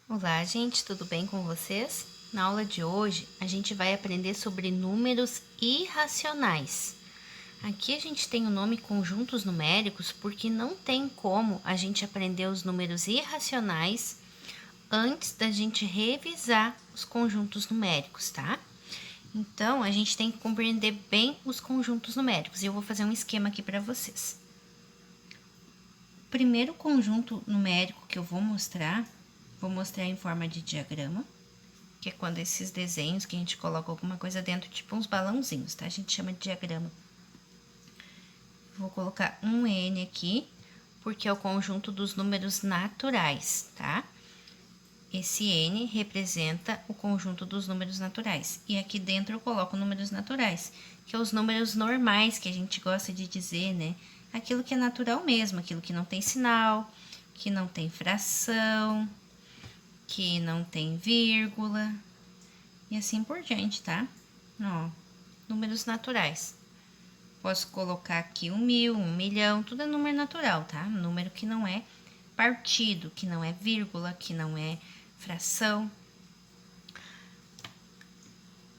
Olá, gente, tudo bem com vocês? Na aula de hoje, a gente vai aprender sobre números irracionais. Aqui a gente tem o nome conjuntos numéricos porque não tem como a gente aprender os números irracionais antes da gente revisar os conjuntos numéricos, tá? Então, a gente tem que compreender bem os conjuntos numéricos e eu vou fazer um esquema aqui para vocês. O primeiro conjunto numérico que eu vou mostrar em forma de diagrama, que é quando esses desenhos que a gente coloca alguma coisa dentro, tipo uns balãozinhos, tá? A gente chama de diagrama. Vou colocar um N aqui, porque é o conjunto dos números naturais, tá? Esse N representa o conjunto dos números naturais. E aqui dentro eu coloco números naturais, que é os números normais que a gente gosta de dizer, né? Aquilo que é natural mesmo, aquilo que não tem sinal, que não tem fração, que não tem vírgula e assim por diante, tá? Ó, números naturais. Posso colocar aqui 1.000, 1.000.000, tudo é número natural, tá? Número que não é partido, que não é vírgula, que não é fração.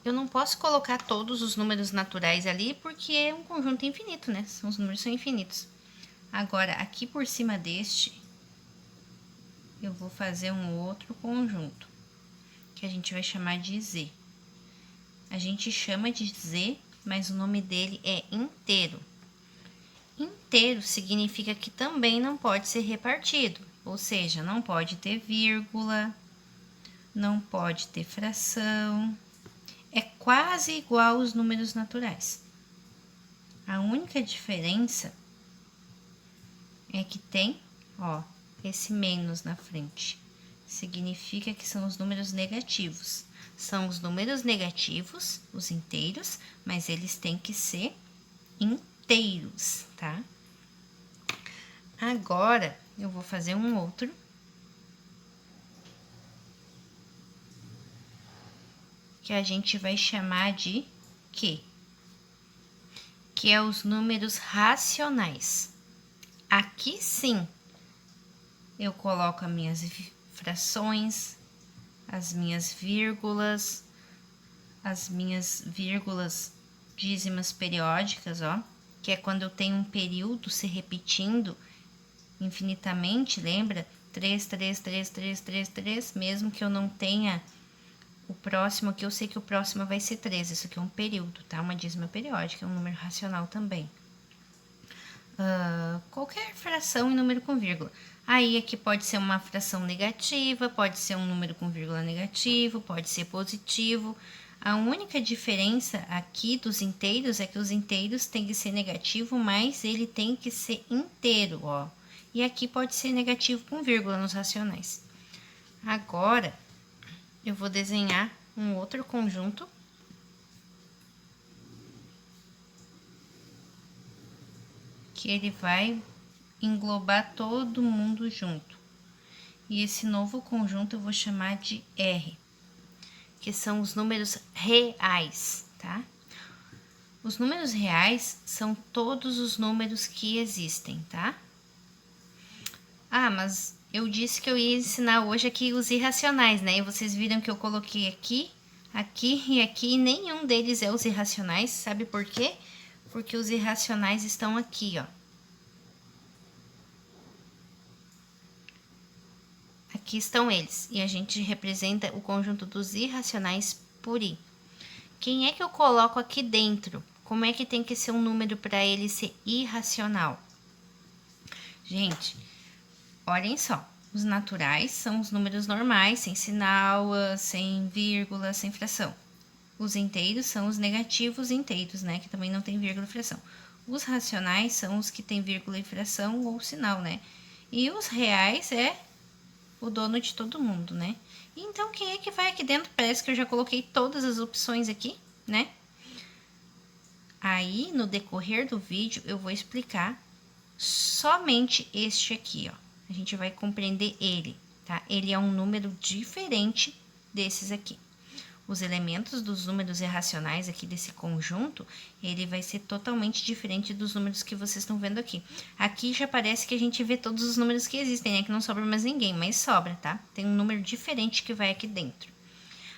Eu não posso colocar todos os números naturais ali porque é um conjunto infinito, né? Os números são infinitos. Agora, aqui por cima deste, eu vou fazer um outro conjunto, que a gente vai chamar de Z. A gente chama de Z, mas o nome dele é inteiro. Inteiro significa que também não pode ser repartido, ou seja, não pode ter vírgula, não pode ter fração. É quase igual aos números naturais. A única diferença é que tem, ó, esse menos na frente. Significa que são os números negativos. São os números negativos, os inteiros, mas eles têm que ser inteiros, tá? Agora, eu vou fazer um outro. Que a gente vai chamar de Q. Que é os números racionais. Aqui sim, eu coloco as minhas frações, as minhas vírgulas dízimas periódicas, ó, que é quando eu tenho um período se repetindo infinitamente, lembra? 3, 3, 3, 3, 3, 3, mesmo que eu não tenha o próximo aqui, eu sei que o próximo vai ser 3, isso aqui é um período, tá? Uma dízima periódica, é um número racional também. Qualquer fração em número com vírgula. Aí aqui pode ser uma fração negativa, pode ser um número com vírgula negativo, pode ser positivo. A única diferença aqui dos inteiros é que os inteiros têm que ser negativo, mas ele tem que ser inteiro, ó. E aqui pode ser negativo com vírgula nos racionais. Agora, eu vou desenhar um outro conjunto. Que ele vai englobar todo mundo junto. E esse novo conjunto eu vou chamar de R, que são os números reais, tá? Os números reais são todos os números que existem, tá? Ah, mas eu disse que eu ia ensinar hoje aqui os irracionais, né? E vocês viram que eu coloquei aqui, aqui e aqui, e nenhum deles é os irracionais, sabe por quê? Porque os irracionais estão aqui, ó. Aqui estão eles, e a gente representa o conjunto dos irracionais por I. Quem é que eu coloco aqui dentro? Como é que tem que ser um número para ele ser irracional? Gente, olhem só. Os naturais são os números normais, sem sinal, sem vírgula, sem fração. Os inteiros são os negativos inteiros, né? Que também não tem vírgula e fração. Os racionais são os que têm vírgula e fração ou sinal, né? E os reais é o dono de todo mundo, né? Então, quem é que vai aqui dentro? Parece que eu já coloquei todas as opções aqui, né? Aí, no decorrer do vídeo, eu vou explicar somente este aqui, ó. A gente vai compreender ele, tá? Ele é um número diferente desses aqui. os elementos dos números irracionais aqui desse conjunto, ele vai ser totalmente diferente dos números que vocês estão vendo aqui. Aqui já parece que a gente vê todos os números que existem, né? Que não sobra mais ninguém, mas sobra, tá? Tem um número diferente que vai aqui dentro.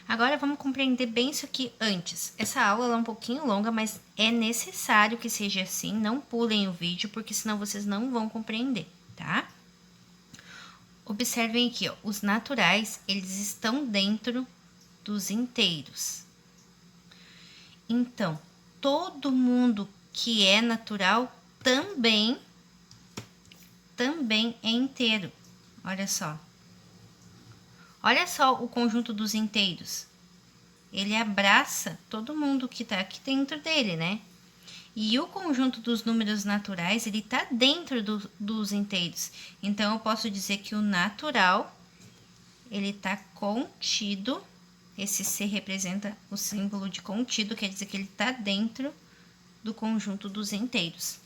Agora, vamos compreender bem isso aqui antes. Essa aula é um pouquinho longa, mas é necessário que seja assim. Não pulem o vídeo, porque senão vocês não vão compreender, tá? Observem aqui, ó, os naturais, eles estão dentro dos inteiros. Então, todo mundo que é natural também é inteiro. Olha só. Olha só o conjunto dos inteiros. Ele abraça todo mundo que está aqui dentro dele, né? E o conjunto dos números naturais, ele está dentro dos inteiros. Então, eu posso dizer que o natural, ele está contido. Esse C representa o símbolo de contido, quer dizer que ele está dentro do conjunto dos inteiros.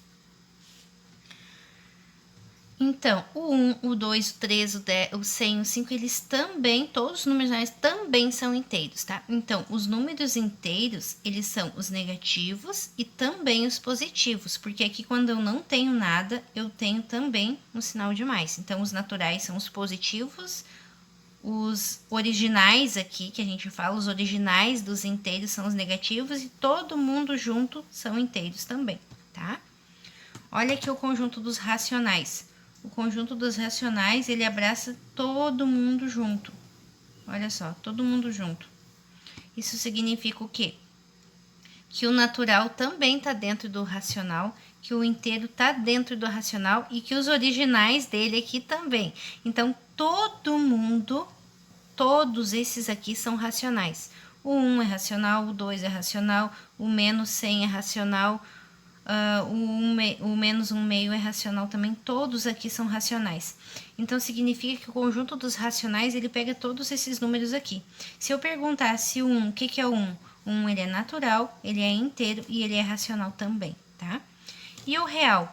Então, o 1, o 2, o 3, o 10, o 100, o 5, eles também, todos os números reais também são inteiros, tá? Então, os números inteiros, eles são os negativos e também os positivos, porque aqui quando eu não tenho nada, eu tenho também um sinal de mais. Então, os naturais são os positivos, os originais aqui, que a gente fala, os originais dos inteiros são os negativos e todo mundo junto são inteiros também, tá? Olha aqui o conjunto dos racionais. O conjunto dos racionais, ele abraça todo mundo junto. Olha só, todo mundo junto. Isso significa o quê? Que o natural também está dentro do racional, que o inteiro está dentro do racional e que os originais dele aqui também. Então, todo mundo, todos esses aqui são racionais. O 1 é racional, o 2 é racional, o menos 100 é racional, o menos 1/2 é racional também, todos aqui são racionais. Então, significa que o conjunto dos racionais, ele pega todos esses números aqui. Se eu perguntasse o 1, o que é o 1? O 1, ele é natural, ele é inteiro e ele é racional também, tá? E o real?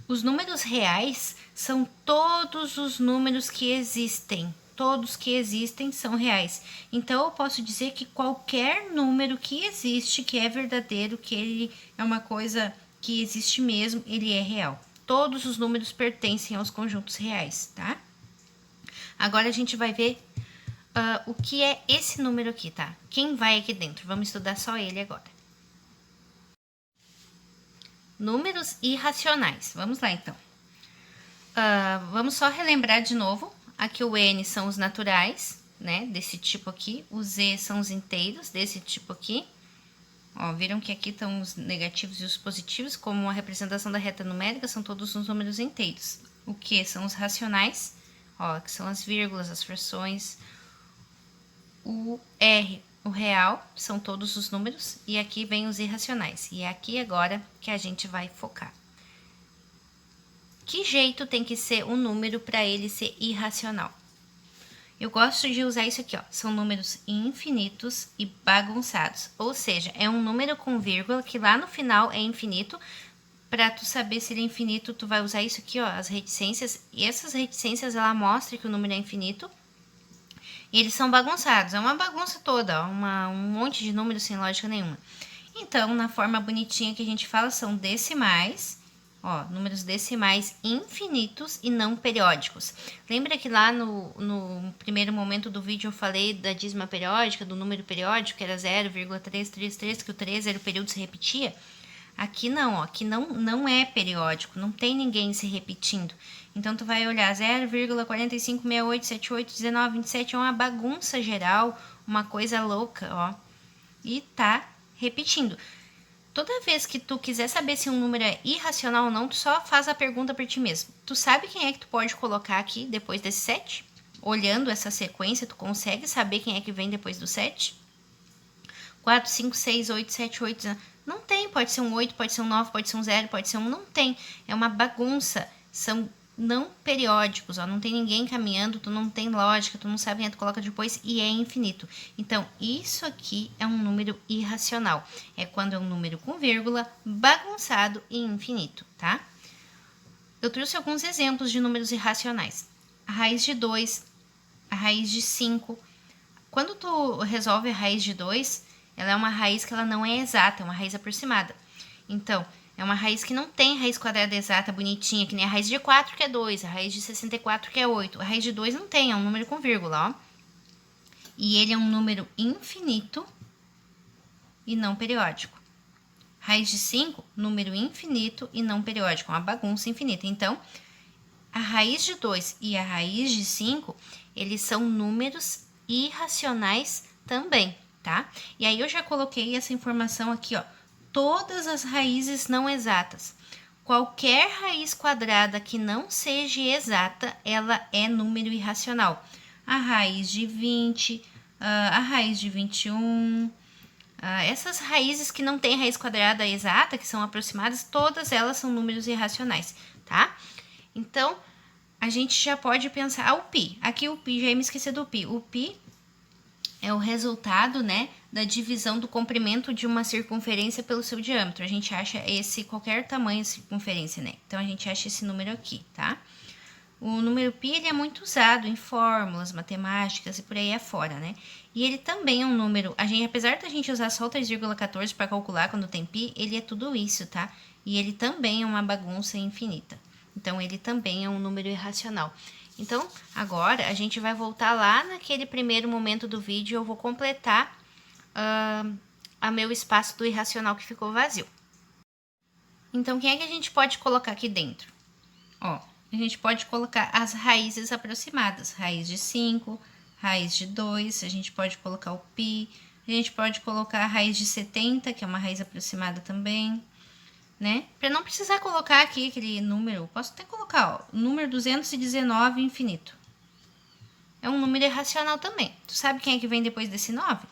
Os números reais são todos os números que existem. Todos que existem são reais. Então, eu posso dizer que qualquer número que existe, que é verdadeiro, que ele é uma coisa que existe mesmo, ele é real. Todos os números pertencem aos conjuntos reais, tá? Agora, a gente vai ver o que é esse número aqui, tá? Quem vai aqui dentro? Vamos estudar só ele agora. Números irracionais. Vamos lá, então. Vamos só relembrar de novo. Aqui o N são os naturais, né, desse tipo aqui. O Z são os inteiros, desse tipo aqui. Ó, viram que aqui estão os negativos e os positivos, como a representação da reta numérica, são todos os números inteiros. O Q são os racionais, ó, que são as vírgulas, as frações. O R, o real, são todos os números. E aqui vem os irracionais. E é aqui agora que a gente vai focar. Que jeito tem que ser um número para ele ser irracional? Eu gosto de usar isso aqui, ó. São números infinitos e bagunçados. Ou seja, é um número com vírgula que lá no final é infinito. Para tu saber se ele é infinito, tu vai usar isso aqui, ó, as reticências. E essas reticências, ela mostra que o número é infinito. E eles são bagunçados. É uma bagunça toda, ó, um monte de números sem lógica nenhuma. Então, na forma bonitinha que a gente fala, são decimais. Ó, números decimais infinitos e não periódicos. Lembra que lá no primeiro momento do vídeo eu falei da dízima periódica, do número periódico, que era 0,333, que o 3 era o período que se repetia? Aqui não, ó, aqui não é periódico, não tem ninguém se repetindo. Então, tu vai olhar 0,4568781927, é uma bagunça geral, uma coisa louca, ó. E tá repetindo. Toda vez que tu quiser saber se um número é irracional ou não, tu só faz a pergunta para ti mesmo. Tu sabe quem é que tu pode colocar aqui depois desse 7? Olhando essa sequência, tu consegue saber quem é que vem depois do 7? 4, 5, 6, 8, 7, 8... Não tem, pode ser um 8, pode ser um 9, pode ser um 0, pode ser um... Não tem, é uma bagunça. São não periódicos, ó, não tem ninguém caminhando, tu não tem lógica, tu não sabe quem é que tu coloca depois e é infinito. Então, isso aqui é um número irracional. É quando é um número com vírgula, bagunçado e infinito, tá? Eu trouxe alguns exemplos de números irracionais. A raiz de 2, a raiz de 5, Quando tu resolve a raiz de 2, ela é uma raiz que ela não é exata, é uma raiz aproximada. Então, é uma raiz que não tem raiz quadrada exata, bonitinha, que nem a raiz de 4, que é 2, a raiz de 64, que é 8. A raiz de 2 não tem, é um número com vírgula, ó. E ele é um número infinito e não periódico. Raiz de 5, número infinito e não periódico, uma bagunça infinita. Então, a raiz de 2 e a raiz de 5, eles são números irracionais também, tá? E aí eu já coloquei essa informação aqui, ó. Todas as raízes não exatas. Qualquer raiz quadrada que não seja exata, ela é número irracional. A raiz de 20, a raiz de 21... essas raízes que não têm raiz quadrada exata, que são aproximadas, todas elas são números irracionais, tá? Então, a gente já pode pensar o π. Aqui o π, já ia me esquecer do π. O π é o resultado, né, da divisão do comprimento de uma circunferência pelo seu diâmetro. A gente acha qualquer tamanho de circunferência, né? Então, a gente acha esse número aqui, tá? O número π, ele é muito usado em fórmulas matemáticas e por aí afora, né? E ele também é um número, apesar da gente usar só o 3,14 para calcular quando tem π, ele é tudo isso, tá? E ele também é uma bagunça infinita. Então, ele também é um número irracional. Então, agora, a gente vai voltar lá naquele primeiro momento do vídeo, eu vou completar a meu espaço do irracional que ficou vazio. Então, quem é que a gente pode colocar aqui dentro? Ó, a gente pode colocar as raízes aproximadas, raiz de 5, raiz de 2, a gente pode colocar o π, a gente pode colocar a raiz de 70, que é uma raiz aproximada também, né? Para não precisar colocar aqui aquele número, posso até colocar, ó, o número 219 infinito. É um número irracional também. Tu sabe quem é que vem depois desse 9?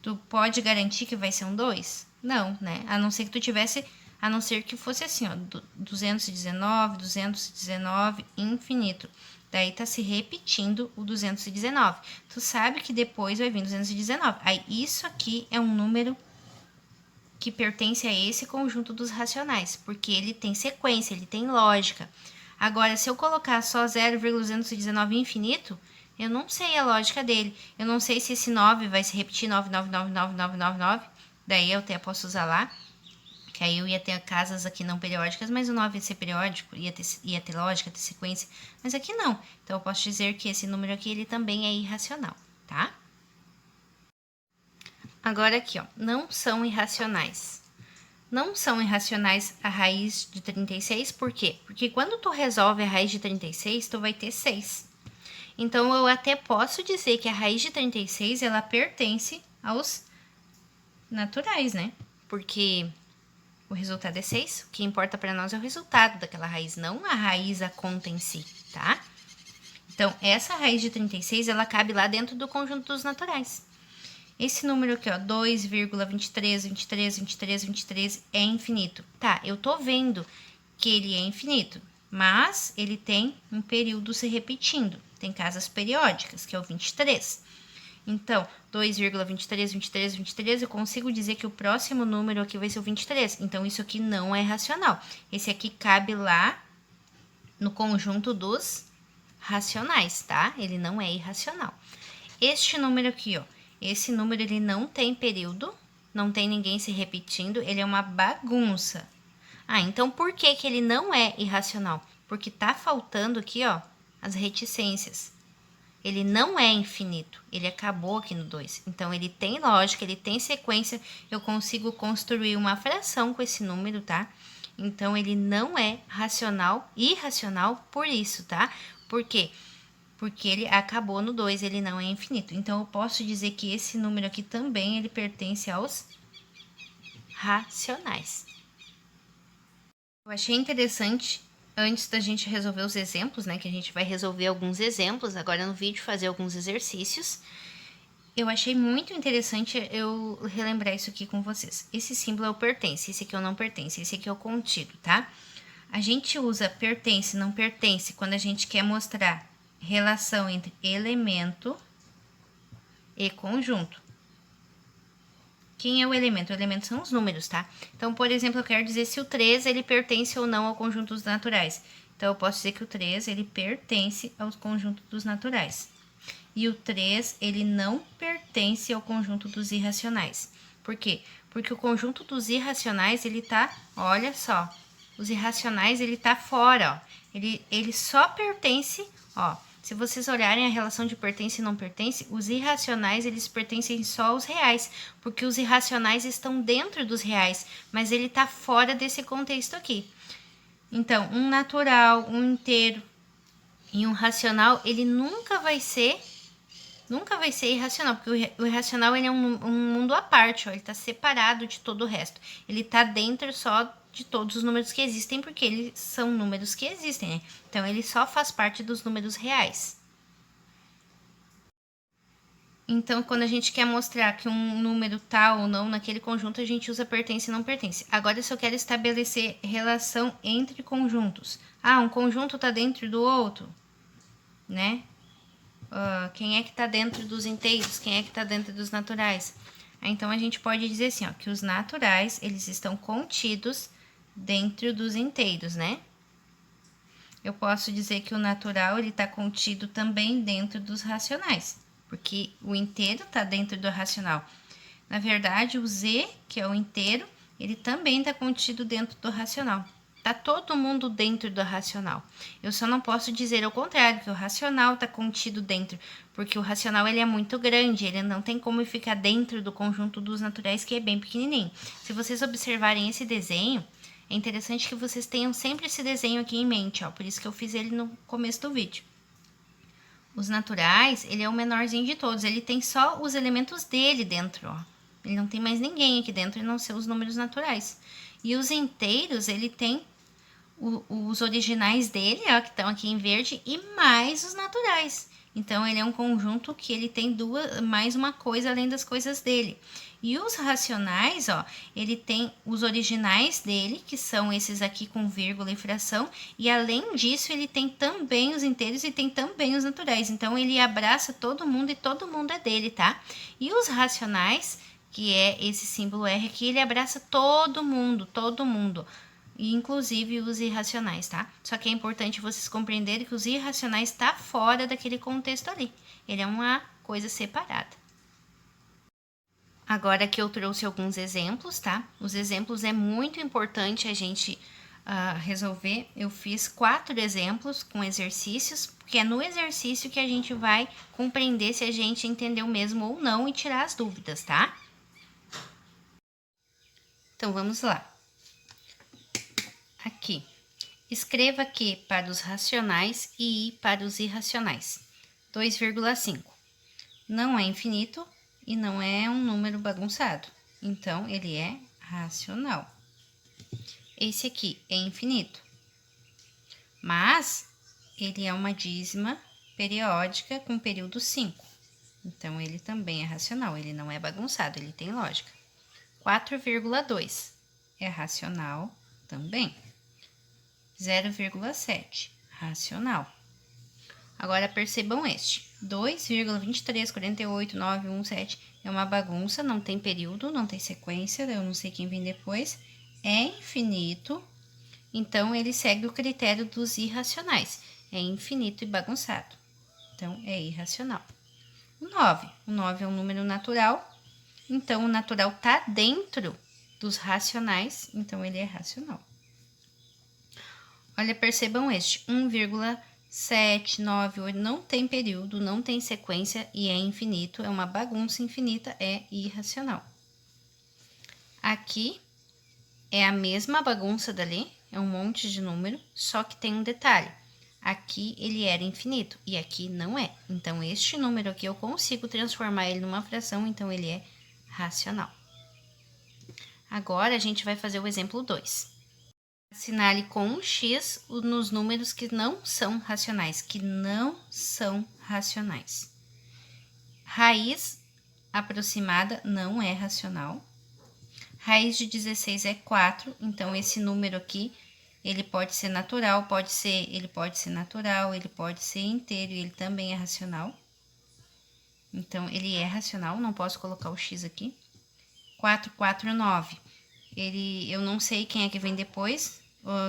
Tu pode garantir que vai ser um 2? Não, né? A não ser que tu tivesse... A não ser que fosse assim, ó, 219, 219, infinito. Daí tá se repetindo o 219. Tu sabe que depois vai vir 219. Aí isso aqui é um número que pertence a esse conjunto dos racionais, porque ele tem sequência, ele tem lógica. Agora, se eu colocar só 0,219 infinito, eu não sei a lógica dele. Eu não sei se esse 9 vai se repetir 9999999. Daí eu até posso usar lá. Que aí eu ia ter casas aqui não periódicas, mas o 9 ia ser periódico, ia ter lógica, ter sequência, mas aqui não. Então, eu posso dizer que esse número aqui, ele também é irracional, tá? Agora aqui, ó, não são irracionais. Não são irracionais a raiz de 36, por quê? Porque quando tu resolve a raiz de 36, tu vai ter 6. Então, eu até posso dizer que a raiz de 36, ela pertence aos naturais, né? Porque... o resultado é 6, o que importa para nós é o resultado daquela raiz, não a raiz, a conta em si, tá? Então, essa raiz de 36, ela cabe lá dentro do conjunto dos naturais. Esse número aqui, ó, 2,23, é infinito. Tá, eu tô vendo que ele é infinito, mas ele tem um período se repetindo. Tem casas periódicas, que é o 23. Então, 2,23, eu consigo dizer que o próximo número aqui vai ser o 23. Então, isso aqui não é racional. Esse aqui cabe lá no conjunto dos racionais, tá? Ele não é irracional. Este número aqui, ó. Esse número, ele não tem período, não tem ninguém se repetindo, ele é uma bagunça. Ah, então por que que ele não é irracional? Porque tá faltando aqui, ó, as reticências. Ele não é infinito, ele acabou aqui no 2. Então, ele tem lógica, ele tem sequência, eu consigo construir uma fração com esse número, tá? Então, ele não é racional, irracional por isso, tá? Por quê? Porque ele acabou no 2, ele não é infinito. Então, eu posso dizer que esse número aqui também, ele pertence aos racionais. Eu achei interessante... antes da gente resolver os exemplos, né, que a gente vai resolver alguns exemplos agora no vídeo, fazer alguns exercícios, eu achei muito interessante eu relembrar isso aqui com vocês. Esse símbolo é o pertence, esse aqui é o não pertence, esse aqui é o contido, tá? A gente usa pertence, não pertence, quando a gente quer mostrar relação entre elemento e conjunto. Quem é o elemento? O elemento são os números, tá? Então, por exemplo, eu quero dizer se o 3, ele pertence ou não ao conjunto dos naturais. Então, eu posso dizer que o 3, ele pertence ao conjunto dos naturais. E o 3, ele não pertence ao conjunto dos irracionais. Por quê? Porque o conjunto dos irracionais, ele tá, olha só, os irracionais, ele tá fora, ó. Ele só pertence, ó, se vocês olharem a relação de pertence e não pertence, os irracionais, eles pertencem só aos reais, porque os irracionais estão dentro dos reais, mas ele tá fora desse contexto aqui. Então, um natural, um inteiro e um racional, ele nunca vai ser irracional, porque o irracional ele é um mundo à parte, ó, ele está separado de todo o resto. Ele está dentro só de todos os números que existem, porque eles são números que existem, né? Então, ele só faz parte dos números reais. Então, quando a gente quer mostrar que um número tá ou não naquele conjunto, a gente usa pertence e não pertence. Agora, se eu quero estabelecer relação entre conjuntos. Ah, um conjunto tá dentro do outro, né? Quem é que está dentro dos inteiros, quem é que está dentro dos naturais. Então, a gente pode dizer assim, ó, que os naturais, eles estão contidos dentro dos inteiros, né? Eu posso dizer que o natural, ele está contido também dentro dos racionais, porque o inteiro está dentro do racional. Na verdade, o z, que é o inteiro, ele também está contido dentro do racional. Tá todo mundo dentro do racional. Eu só não posso dizer o contrário, que o racional tá contido dentro, porque o racional ele é muito grande, ele não tem como ficar dentro do conjunto dos naturais, que é bem pequenininho. Se vocês observarem esse desenho, é interessante que vocês tenham sempre esse desenho aqui em mente, ó, por isso que eu fiz ele no começo do vídeo. Os naturais, ele é o menorzinho de todos, ele tem só os elementos dele dentro, ó. Ele não tem mais ninguém aqui dentro, a não ser os números naturais. E os inteiros, ele tem os originais dele, ó, que estão aqui em verde, e mais os naturais. Então, ele é um conjunto que ele tem mais uma coisa além das coisas dele. E os racionais, ó, ele tem os originais dele, que são esses aqui com vírgula e fração, e além disso, ele tem também os inteiros e tem também os naturais. Então, ele abraça todo mundo e todo mundo é dele, tá? E os racionais, que é esse símbolo R aqui, ele abraça todo mundo, e inclusive os irracionais, tá? Só que é importante vocês compreenderem que os irracionais tá fora daquele contexto ali. Ele é uma coisa separada. Agora que eu trouxe alguns exemplos, tá? Os exemplos é muito importante a gente resolver. Eu fiz 4 exemplos com exercícios, porque é no exercício que a gente vai compreender se a gente entendeu mesmo ou não e tirar as dúvidas, tá? Então, vamos lá. Aqui, escreva Q para os racionais e I para os irracionais. 2,5. Não é infinito e não é um número bagunçado. Então, ele é racional. Esse aqui é infinito. Mas, ele é uma dízima periódica com período 5. Então, ele também é racional. Ele não é bagunçado, ele tem lógica. 4,2 é racional também. 0,7, racional. Agora percebam este, 2,2348,917 é uma bagunça, não tem período, não tem sequência, eu não sei quem vem depois, é infinito, então ele segue o critério dos irracionais, é infinito e bagunçado, então é irracional. O 9 é um número natural, então o natural está dentro dos racionais, então ele é racional. Olha, percebam este, 1,798 não tem período, não tem sequência e é infinito, é uma bagunça infinita, é irracional. Aqui é a mesma bagunça dali, é um monte de número, só que tem um detalhe. Aqui ele era infinito e aqui não é. Então, este número aqui eu consigo transformar ele numa fração, então ele é racional. Agora, a gente vai fazer o exemplo 2. Assinale com um X nos números que não são racionais, Raiz aproximada não é racional. Raiz de 16 é 4, então esse número aqui, ele pode ser natural, ele pode ser natural, ele pode ser inteiro e ele também é racional. Então, ele é racional, não posso colocar o X aqui. 449, eu não sei quem é que vem depois,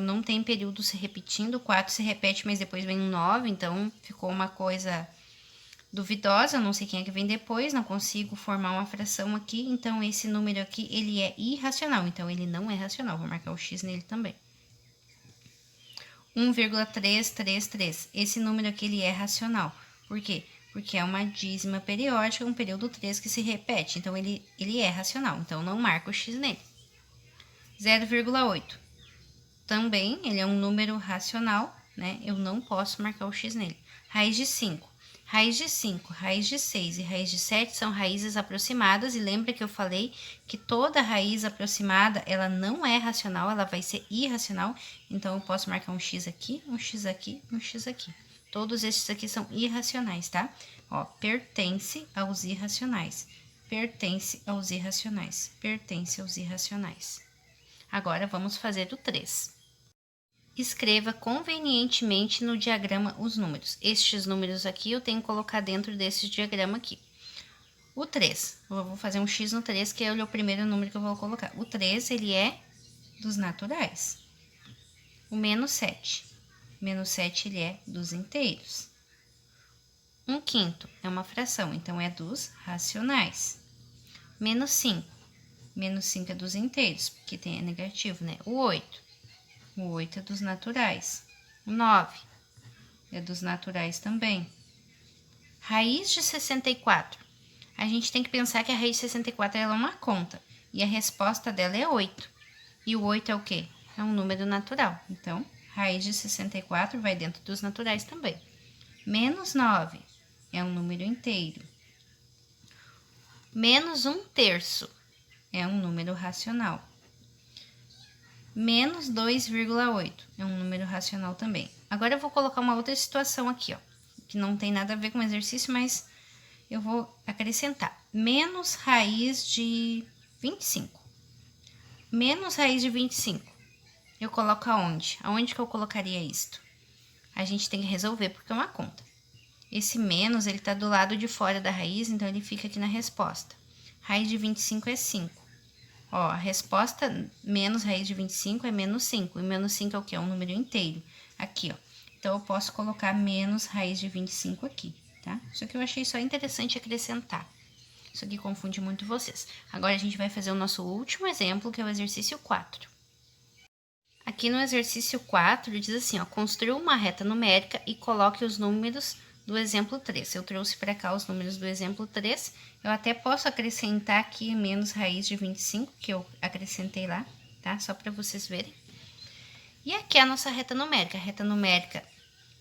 não tem período se repetindo, 4 se repete, mas depois vem um 9, então ficou uma coisa duvidosa, eu não sei quem é que vem depois, não consigo formar uma fração aqui, então esse número aqui, ele é irracional, então ele não é racional, vou marcar o x nele também. 1,333, esse número aqui, ele é racional, por quê? Porque é uma dízima periódica, um período 3 que se repete, então ele é racional, então não marco o x nele. 0,8, também ele é um número racional, né? Eu não posso marcar o x nele. Raiz de 5. Raiz de 5, raiz de 6 e raiz de 7 são raízes aproximadas, e lembra que eu falei que toda raiz aproximada, ela não é racional, ela vai ser irracional, então eu posso marcar um x aqui, um x aqui, um x aqui. Todos esses aqui são irracionais, tá? Ó, pertence aos irracionais, pertence aos irracionais, pertence aos irracionais. Agora, vamos fazer o 3. Escreva convenientemente no diagrama os números. Estes números aqui eu tenho que colocar dentro desse diagrama aqui. O 3, eu vou fazer um x no 3, que é o primeiro número que eu vou colocar. O 3, ele é dos naturais. O menos 7. Menos 7, ele é dos inteiros. 1/5 é uma fração, então é dos racionais. Menos 5. Menos 5 é dos inteiros, porque é negativo, né? O 8. O 8 é dos naturais. O 9 é dos naturais também. Raiz de 64. A gente tem que pensar que a raiz de 64 ela é uma conta. E a resposta dela é 8. E o 8 é o quê? É um número natural. Então, raiz de 64 vai dentro dos naturais também. Menos 9 é um número inteiro. Menos 1/3 é um número racional. Menos 2,8 é um número racional também. Agora eu vou colocar uma outra situação aqui, ó, que não tem nada a ver com o exercício, mas eu vou acrescentar. Menos raiz de 25. Menos raiz de 25. Eu coloco aonde? Aonde que eu colocaria isto? A gente tem que resolver porque é uma conta. Esse menos, ele tá do lado de fora da raiz, então ele fica aqui na resposta. Raiz de 25 é 5. Ó, a resposta menos raiz de 25 é menos 5. E menos 5 é o quê? É um número inteiro. Aqui, ó. Então, eu posso colocar menos raiz de 25 aqui, tá? Isso aqui eu achei só interessante acrescentar. Isso aqui confunde muito vocês. Agora, a gente vai fazer o nosso último exemplo, que é o exercício 4. Aqui no exercício 4, diz assim, ó. Construa uma reta numérica e coloque os números do exemplo 3. Eu trouxe para cá os números do exemplo 3. Eu até posso acrescentar aqui menos raiz de 25, que eu acrescentei lá, tá? Só para vocês verem. E aqui é a nossa reta numérica. A reta numérica,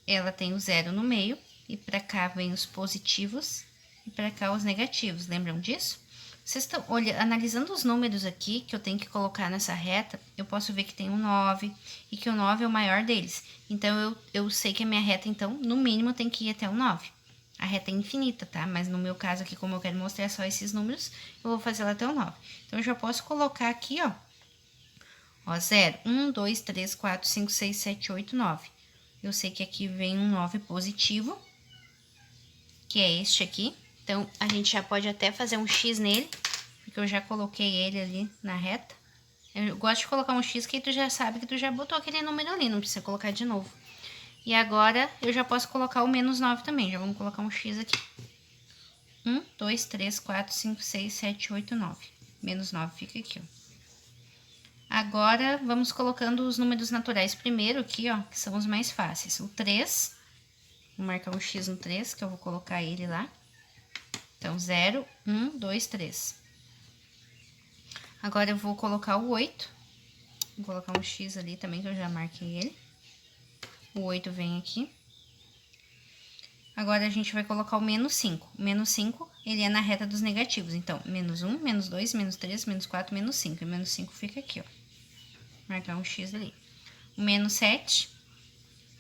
ela tem o 0 no meio, e para cá vem os positivos, e para cá os negativos. Lembram disso? Vocês estão analisando os números aqui que eu tenho que colocar nessa reta, eu posso ver que tem um 9 e que o 9 é o maior deles. Então, eu sei que a minha reta, então, no mínimo, tem que ir até o 9. A reta é infinita, tá? Mas no meu caso aqui, como eu quero mostrar só esses números, eu vou fazer ela até o 9. Então, eu já posso colocar aqui, ó. Ó, 0, 1, 2, 3, 4, 5, 6, 7, 8, 9. Eu sei que aqui vem um 9 positivo, que é este aqui. Então, a gente já pode até fazer um X nele, porque eu já coloquei ele ali na reta. Eu gosto de colocar um X que tu já sabe que tu já botou aquele número ali, não precisa colocar de novo. E agora, eu já posso colocar o menos 9 também, já vamos colocar um X aqui. 1, 2, 3, 4, 5, 6, 7, 8, 9. Menos 9 fica aqui, ó. Agora, vamos colocando os números naturais primeiro aqui, ó, que são os mais fáceis. O 3, vou marcar um X no 3, que eu vou colocar ele lá. Então, 0, 1, 2, 3. Agora, eu vou colocar o 8. Vou colocar um X ali também, que eu já marquei ele. O 8 vem aqui. Agora, a gente vai colocar o menos 5. O menos 5, ele é na reta dos negativos. Então, menos 1, menos 2, menos 3, menos 4, menos 5. E menos 5 fica aqui, ó. Marcar um X ali. O menos 7.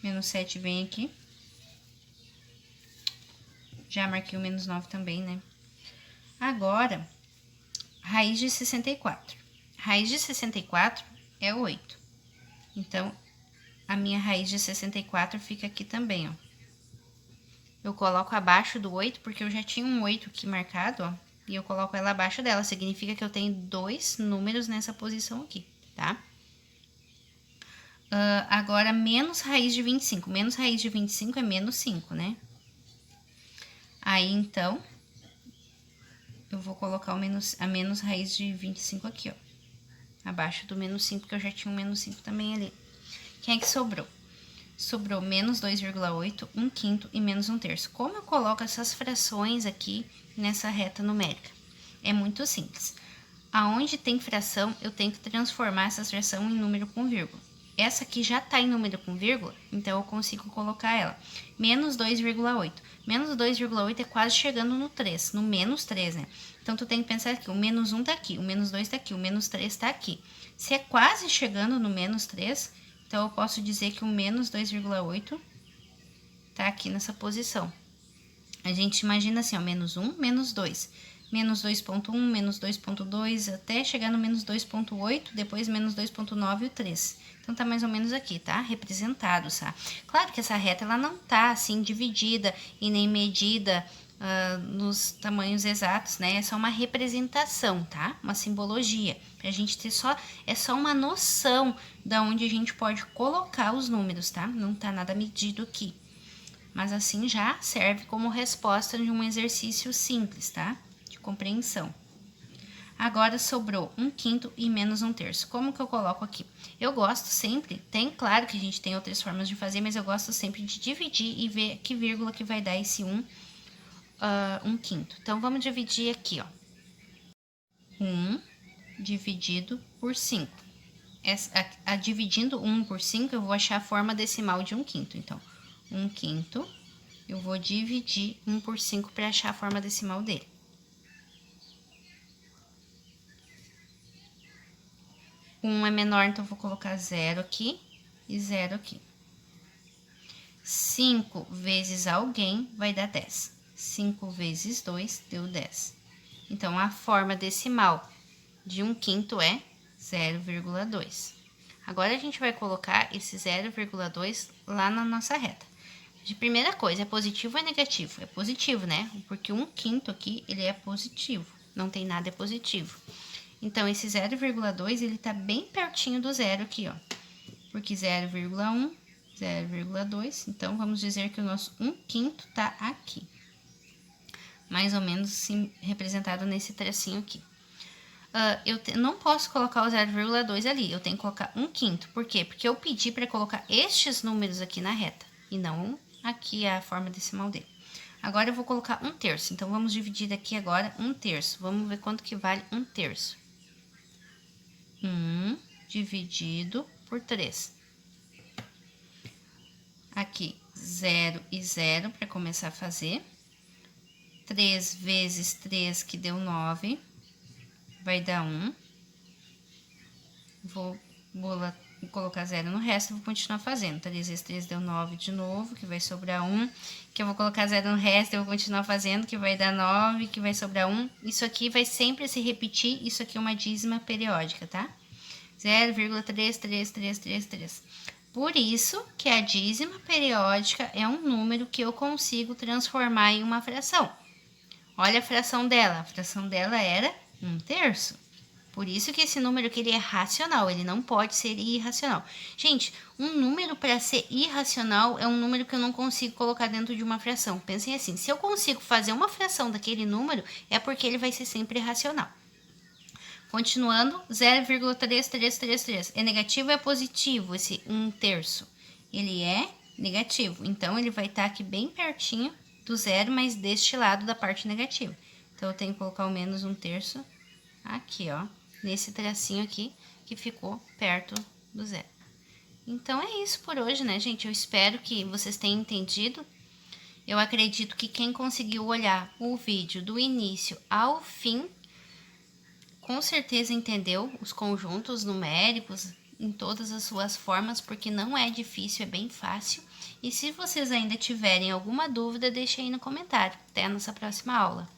Menos 7 vem aqui. Já marquei o menos 9 também, né? Agora, raiz de 64. Raiz de 64 é 8. Então, a minha raiz de 64 fica aqui também, ó. Eu coloco abaixo do 8, porque eu já tinha um 8 aqui marcado, ó. E eu coloco ela abaixo dela. Significa que eu tenho 2 números nessa posição aqui, tá? Agora, menos raiz de 25. Menos raiz de 25 é menos 5, né? Aí, então, eu vou colocar a menos raiz de 25 aqui, ó. Abaixo do menos 5, que eu já tinha um menos 5 também ali. Quem é que sobrou? Sobrou menos 2,8, 1/5 e menos 1/3. Como eu coloco essas frações aqui nessa reta numérica? É muito simples. Aonde tem fração, eu tenho que transformar essa fração em número com vírgula. Essa aqui já tá em número com vírgula, então eu consigo colocar ela. Menos 2,8. Menos 2,8 é quase chegando no 3, no menos 3, né? Então, tu tem que pensar que o menos 1 tá aqui, o menos 2 tá aqui, o menos 3 tá aqui. Se é quase chegando no menos 3, então eu posso dizer que o menos 2,8 tá aqui nessa posição. A gente imagina assim, ó, menos 1, menos 2. Menos 2,1, menos 2,2, até chegar no menos 2,8, depois menos 2,9 e o 3. Então, tá mais ou menos aqui, tá? Representado, tá? Claro que essa reta, ela não tá, assim, dividida e nem medida nos tamanhos exatos, né? É só uma representação, tá? Uma simbologia. Pra gente ter é só uma noção da onde a gente pode colocar os números, tá? Não tá nada medido aqui. Mas assim já serve como resposta de um exercício simples, tá? De compreensão. Agora sobrou 1/5 e menos 1/3. Como que eu coloco aqui? Eu gosto sempre, claro que a gente tem outras formas de fazer, mas eu gosto sempre de dividir e ver que vírgula que vai dar esse 1/5. Então, vamos dividir aqui, ó. 1 dividido por 5. Dividindo 1 por 5, eu vou achar a forma decimal de 1/5. Então, 1/5, eu vou dividir 1 por 5 para achar a forma decimal dele. Um é menor, então eu vou colocar 0 aqui e 0 aqui. 5 vezes alguém vai dar 10. 5 vezes 2 deu 10. Então, a forma decimal de 1/5 é 0,2. Agora, a gente vai colocar esse 0,2 lá na nossa reta. De primeira coisa, é positivo ou é negativo? É positivo, né? Porque 1/5 aqui, ele é positivo. Não tem nada, é positivo. Então, esse 0,2, ele tá bem pertinho do zero aqui, ó. Porque 0,1, 0,2, então, vamos dizer que o nosso 1/5 tá aqui. Mais ou menos assim, representado nesse tracinho aqui. Eu não posso colocar o 0,2 ali, eu tenho que colocar 1/5. Por quê? Porque eu pedi para colocar estes números aqui na reta, e não aqui a forma decimal dele. Agora, eu vou colocar 1/3, então, vamos dividir aqui agora 1/3. Vamos ver quanto que vale 1/3. 1 dividido por 3. Aqui, 0 e 0 para começar a fazer. 3 vezes 3, que deu 9, vai dar 1. Vou colocar 0 no resto, vou continuar fazendo. 3 vezes 3 deu 9 de novo, que vai sobrar 1. Que eu vou colocar 0 no resto, eu vou continuar fazendo, que vai dar 9, que vai sobrar 1. Isso aqui vai sempre se repetir, isso aqui é uma dízima periódica, tá? 0,33333. Por isso que a dízima periódica é um número que eu consigo transformar em uma fração. Olha a fração dela. A fração dela era 1/3. Por isso que esse número aqui, ele é racional, ele não pode ser irracional. Gente, um número para ser irracional é um número que eu não consigo colocar dentro de uma fração. Pensem assim, se eu consigo fazer uma fração daquele número, é porque ele vai ser sempre irracional. Continuando, 0,3333. É negativo ou é positivo esse 1/3? Ele é negativo, então ele vai estar aqui bem pertinho do zero, mas deste lado da parte negativa. Então, eu tenho que colocar o menos 1/3 aqui, ó, nesse tracinho aqui, que ficou perto do zero. Então, é isso por hoje, né, gente? Eu espero que vocês tenham entendido. Eu acredito que quem conseguiu olhar o vídeo do início ao fim, com certeza entendeu os conjuntos numéricos em todas as suas formas, porque não é difícil, é bem fácil. E se vocês ainda tiverem alguma dúvida, deixem aí no comentário. Até a nossa próxima aula.